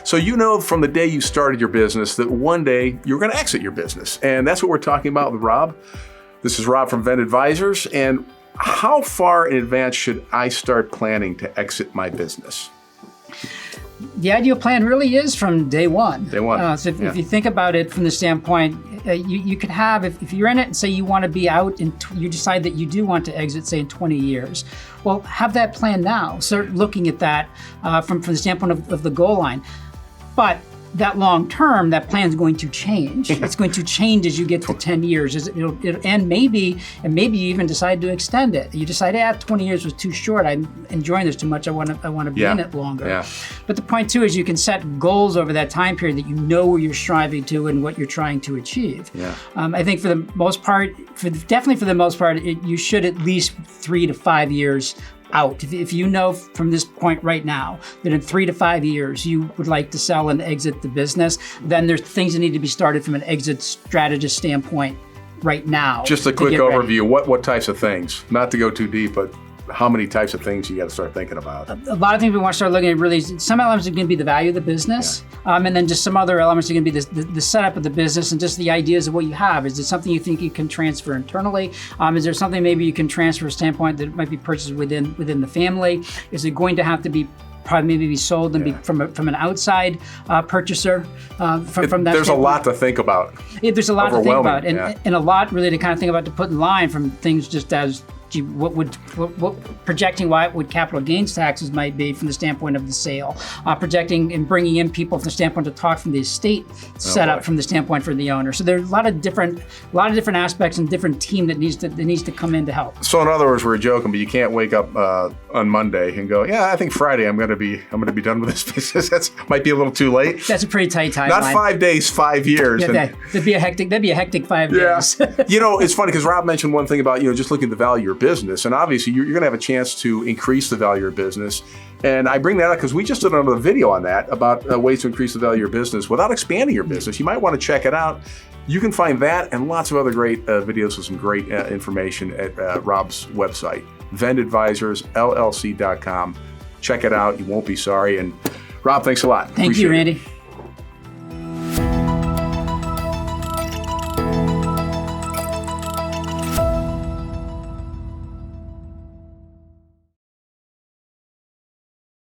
So you know from the day you started your business that one day you're going to exit your business. And that's what we're talking about with Rob. This is Rob from Vend Advisors. And how far in advance should I start planning to exit my business? The ideal plan really is from day one. Day one. So if you think about it from the standpoint, you could have, if you're in it and say you want to be out and you decide that you do want to exit, say in 20 years, well, have that plan now. Start looking at that from the standpoint of the goal line. But that long term, that plan is going to change. It's going to change as you get to 10 years. And maybe you even decide to extend it. You decide, 20 years was too short. I'm enjoying this too much. I want to be in it longer. Yeah. But the point too is you can set goals over that time period that you know where you're striving to and what you're trying to achieve. Yeah. I think for the most part, you should at least 3 to 5 years out. If you know from this point right now that in 3 to 5 years you would like to sell and exit the business, then there's things that need to be started from an exit strategist standpoint right now. Just a quick overview. What types of things? Not to go too deep, but how many types of things you got to start thinking about? A lot of things we want to start looking at. Really, some elements are going to be the value of the business, and then just some other elements are going to be the setup of the business and just the ideas of what you have. Is it something you think you can transfer internally? Is there something maybe you can transfer a standpoint that might be purchased within the family? Is it going to have to be probably maybe be sold and be from an outside purchaser from that There's standpoint? a lot to think about. There's a lot to think about, and a lot really to kind of think about to put in line from things just as projecting what capital gains taxes might be from the standpoint of the sale, projecting and bringing in people from the standpoint to talk from the estate setup from the standpoint for the owner. So there's a lot of different aspects and different team that needs to come in to help. So in other words, we're joking, but you can't wake up on Monday and go, I think Friday I'm going to be done with this business. That might be a little too late. That's a pretty tight timeline. Not 5 days, 5 years. That'd be a hectic 5 days. It's funny because Rob mentioned one thing about just looking at the value of your business, and obviously you're going to have a chance to increase the value of your business. And I bring that up because we just did another video on that about ways to increase the value of your business without expanding your business. You might want to check it out. You can find that and lots of other great videos with some great information at Rob's website, vendadvisorsllc.com. Check it out. You won't be sorry. And Rob, thanks a lot. Thank you, Randy.